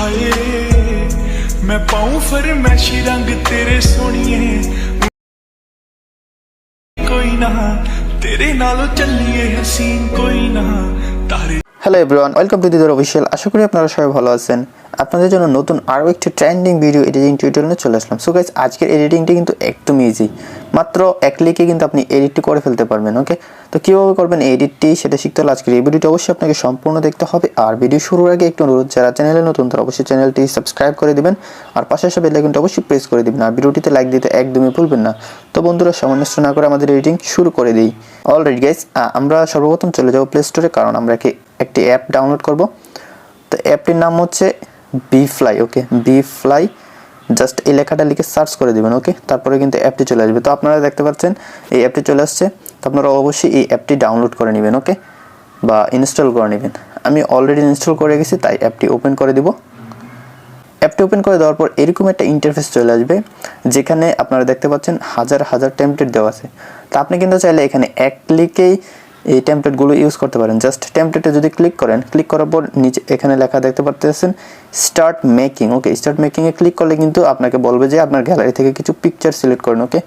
हाय मैं पाऊं फरमैशी रंग तेरे सोनिए कोई ना तेरे नालों चलिए हसीन कोई ना तारे। Hello everyone, welcome to Didar official. আশা করি আপনারা সবাই ভালো আছেন। আপনাদের জন্য নতুন আরও একটি ট্রেন্ডিং ভিডিও এডিটিং টিউটোরিয়ালে চলে আসলাম। সো গাইস, আজকের এডিটিংটি কিন্তু একদম ইজি, মাত্র এক ক্লিকে কিন্তু আপনি এডিটটি করে ফেলতে পারবেন। ওকে, তো কীভাবে করবেন এডিটটি সেটা শিখতে হলে আজকের এই ভিডিওটি অবশ্যই আপনাকে সম্পূর্ণ দেখতে হবে। আর ভিডিও শুরুর আগে একটু অনুরোধ, যারা চ্যানেলে নতুন তারা অবশ্যই চ্যানেলটি সাবস্ক্রাইব করে দিবেন আর পাশে আসা বেল আইকনটি অবশ্যই প্রেস করে দিবেন আর ভিডিওটিতে লাইক দিতে একদমই ভুলবেন না। তো বন্ধুরা, সময় নষ্ট না করে আমাদের এডিটিং শুরু করে দিই। অলরাইট গাইস, আমরা সর্বপ্রথম চলে যাব প্লে স্টোরে, কারণ আমরা একটি অ্যাপ ডাউনলোড করব। তো অ্যাপটির নাম হচ্ছে Vfly। ওকে, Vfly, জাস্ট এই লেখাটা লিখে সার্চ করে দিবেন। ওকে, তারপরে কিন্তু অ্যাপটি চলে আসবে। তো আপনারা দেখতে পাচ্ছেন এই অ্যাপটি চলে আসছে। তো আপনারা অবশ্যই এই অ্যাপটি ডাউনলোড করে নেবেন, ওকে, বা ইনস্টল করে নেবেন। আমি অলরেডি ইনস্টল করে গেছি, তাই অ্যাপটি ওপেন করে দিব। অ্যাপটি ওপেন করে দেওয়ার পর এরকম একটা ইন্টারফেস চলে আসবে, যেখানে আপনারা দেখতে পাচ্ছেন হাজার হাজার টেমপ্লেট দেওয়া আছে। তো আপনি কিন্তু চাইলে এখানে এক ক্লিকেই এই টেমপ্লেটগুলো ইউজ করতে পারেন। জাস্ট টেমপ্লেটে যদি ক্লিক করেন, ক্লিক করার পর নিচে এখানে লেখা দেখতে পাচ্ছেন স্টার্ট মেকিং। ওকে, স্টার্ট মেকিংয়ে ক্লিক করলে কিন্তু আপনাকে বলবে যে আপনার গ্যালারি থেকে কিছু পিকচার সিলেক্ট করেন। ওকে,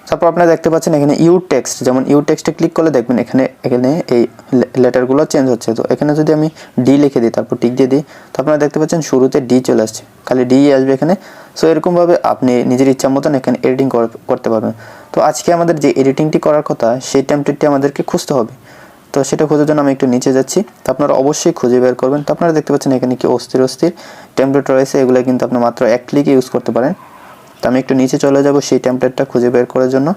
তারপর আপনারা দেখতে পাচ্ছেন এখানে ইউ টেক্সট, যেমন ইউ টেক্সটে ক্লিক করলে দেখবেন এখানে এই লেটারগুলো চেঞ্জ হচ্ছে। তো এখানে যদি আমি ডি লিখে দিই, তারপর টিক দিয়ে দিই, তো আপনারা দেখতে পাচ্ছেন শুরুতে ডি চলে আসছে, খালি ডি আসবে এখানে। সো এরকমভাবে আপনি নিজের ইচ্ছা মতন এখানে এডিটিং করতে পারবেন। তো আজকে আমাদের যে এডিটিংটি করার কথা সেই টেমপ্লেটটি আমাদেরকে খুঁজতে হবে। তো সেটা খোঁজার জন্য আমি একটু নিচে যাচ্ছি। তো আপনারা অবশ্যই খুঁজে বের করবেন। তো আপনারা দেখতে পাচ্ছেন এখানে কি অস্থির টেমপ্লেট রয়েছে, এগুলো কিন্তু আপনি মাত্র এক ক্লিকে ইউজ করতে পারেন। তো আমি একটু নিচে চলে যাব সেই টেমপ্লেটটা খুঁজে বের করার জন্য।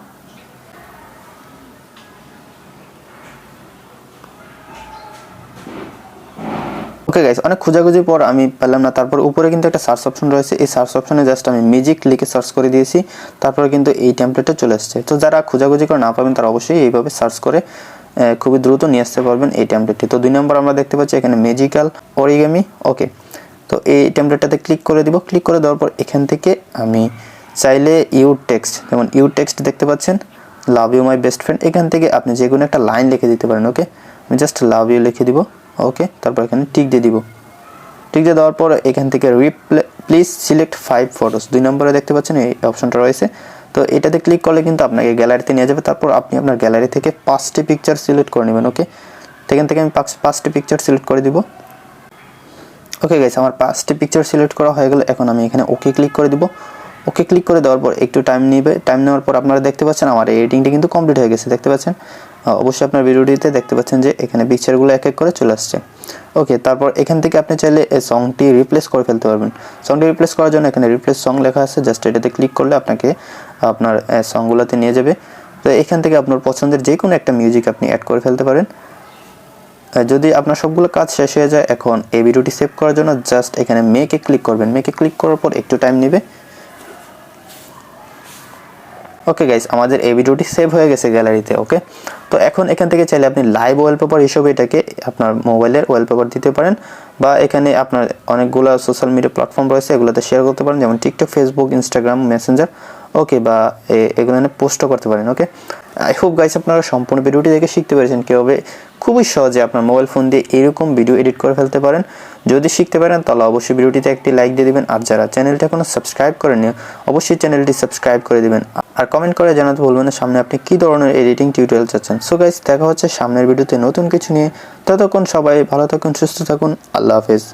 ওকে গাইস, অনেক খোঁজাখুঁজির পর আমি পেলাম না। তারপর উপরে কিন্তু একটা সার্চ অপশন রয়েছে, এই সার্চ অপশনে জাস্ট আমি মিউজিক লিখে সার্চ করে দিয়েছি, তারপরে কিন্তু এই টেমপ্লেটটা চলে আসছে। তো যারা খোঁজাখুঁজি করে না পাবেন তারা অবশ্যই এইভাবে সার্চ করে খুবই দ্রুত নিয়ে আসতে পারবেন এই টেমপ্লেটটি। তো 2 নম্বর আমরা দেখতে পাচ্ছি এখানে ম্যাজিক্যাল অরিগামি। ওকে, তো এই টেমপ্লেটটাতে ক্লিক করে দিব। ক্লিক করে দেওয়ার পর এখান থেকে আমি চাইলে ইউ টেক্সট, যেমন ইউ টেক্সট দেখতে পাচ্ছেন love you my best friend, এখান থেকে আপনি যে কোনো একটা লাইন লিখে দিতে পারেন। ওকে, আমি জাস্ট লাভ ইউ লিখে দিব। ওকে, তারপর এখানে টিক দিয়ে দিব। টিক দিয়ে দেওয়ার পর এখান থেকে প্লিজ সিলেক্ট 5 ফটোস, 2 নম্বরে দেখতে পাচ্ছেন এই অপশনটা রয়েছে। তো এটাতে ক্লিক করলে কিন্তু আপনাকে গ্যালারিতে নিয়ে যাবে। তারপর আপনি আপনার গ্যালারি থেকে 5টি পিকচার সিলেক্ট করে নেবেন। ওকে, এখান থেকে আমি 5টি পিকচার সিলেক্ট করে দিব। ওকে গাইস, আমার 5টি পিকচার সিলেক্ট করা হয়ে গেল। এখন আমি এখানে ওকে ক্লিক করে দিব। ওকে ক্লিক করে দেওয়ার পর একটু টাইম নেবে। টাইম নেওয়ার পর আপনারা দেখতে পাচ্ছেন আমার এডিটিংটি কিন্তু কমপ্লিট হয়ে গেছে। দেখতে পাচ্ছেন, অবশ্যই আপনার ভিডিওটিতে দেখতে পাচ্ছেন যে এখানে পিকচারগুলো এক এক করে চলে আসছে। ওকে, তারপর এখান থেকে আপনি চাইলে এই সংটি রিপ্লেস করে ফেলতে পারবেন। সংটি রিপ্লেস করার জন্য এখানে রিপ্লেস সং লেখা আছে, জাস্ট এটাতে ক্লিক করলে আপনাকে আপনার সংগুলোতে নিয়ে যাবে। তো এখান থেকে আপনার পছন্দের যে কোনো একটা মিউজিক আপনি অ্যাড করে ফেলতে পারেন। যদি আপনার সবগুলো কাজ শেষ হয়ে যায়, এখন এই ভিডিওটি সেভ করার জন্য জাস্ট এখানে মেকে ক্লিক করবেন। মেকে ক্লিক করার পর একটু টাইম নেবে। ওকে গাইস, আমাদের এই ভিডিওটি সেভ হয়ে গেছে গ্যালারিতে। ওকে, তো এখন এখান থেকে চাইলে আপনি লাইভ ওয়ালপেপার হিসেবে এটাকে আপনার মোবাইলের ওয়ালপেপার দিতে পারেন, বা এখানে আপনার অনেকগুলো সোশ্যাল মিডিয়া প্ল্যাটফর্ম রয়েছে, এগুলোতে শেয়ার করতে পারেন, যেমন টিকটক, ফেসবুক, ইনস্টাগ্রাম, মেসেঞ্জার। ওকে, বা এগুলো পোস্টও করতে পারেন। ওকে, আই হোপ গাইস আপনারা সম্পূর্ণ ভিডিওটি দেখে শিখতে পেরেছেন কীভাবে খুবই সহজে আপনার মোবাইল ফোন দিয়ে এরকম ভিডিও এডিট করে ফেলতে পারেন। যদি শিখতে পারেন তাহলে অবশ্যই ভিডিওটিতে একটি লাইক দিয়ে দিবেন, আর যারা চ্যানেলটি এখনো সাবস্ক্রাইব করেননি অবশ্যই চ্যানেলটি সাবস্ক্রাইব করে দিবেন, আর কমেন্ট করে জানাতে বলবেন সামনে আপনি কী ধরনের এডিটিং টিউটোরিয়াল চাচ্ছেন। সো গাইস, দেখা হচ্ছে সামনের ভিডিওতে নতুন কিছু নিয়ে। ততক্ষণ সবাই ভালো থাকুন, সুস্থ থাকুন। আল্লাহ হাফেজ।